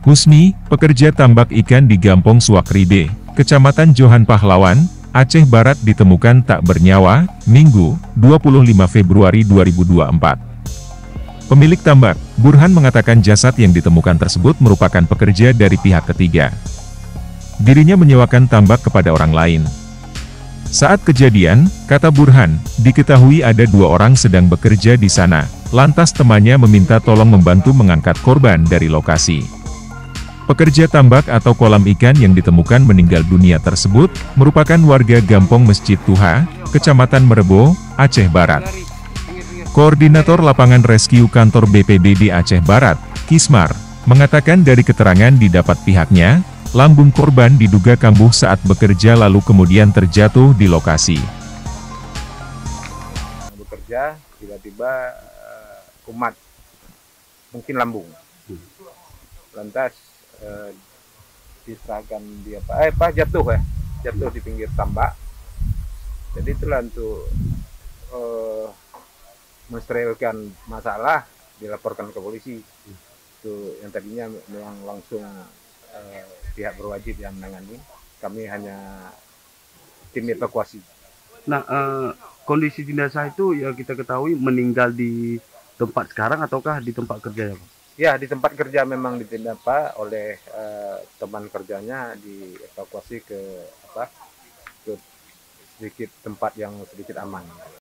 Kusmi, pekerja tambak ikan di Gampong Suakride, Kecamatan Johan Pahlawan, Aceh Barat ditemukan tak bernyawa, Minggu, 25 Februari 2024. Pemilik tambak, Burhan mengatakan jasad yang ditemukan tersebut merupakan pekerja dari pihak ketiga. Dirinya menyewakan tambak kepada orang lain. Saat kejadian, kata Burhan, diketahui ada 2 orang sedang bekerja di sana, lantas temannya meminta tolong membantu mengangkat korban dari lokasi. Pekerja tambak atau kolam ikan yang ditemukan meninggal dunia tersebut, merupakan warga Gampong Masjid Tuha, Kecamatan Merebo, Aceh Barat. Koordinator Lapangan Rescue Kantor BPBD Aceh Barat, Kismar, mengatakan dari keterangan didapat pihaknya, lambung korban diduga kambuh saat bekerja lalu kemudian terjatuh di lokasi. Bekerja, tiba-tiba kumat, mungkin lambung. Lantas diserahkan dia jatuh di pinggir tambak. Jadi itulah untuk mensterilkan masalah, dilaporkan ke polisi. Itu yang tadinya memang langsung pihak berwajib yang menangani, kami hanya tim evakuasi. Nah, kondisi jenazah itu ya kita ketahui meninggal di tempat sekarang ataukah di tempat kerja ya, Pak? Ya, di tempat kerja memang ditindak oleh teman kerjanya, dievakuasi ke sedikit tempat yang sedikit aman.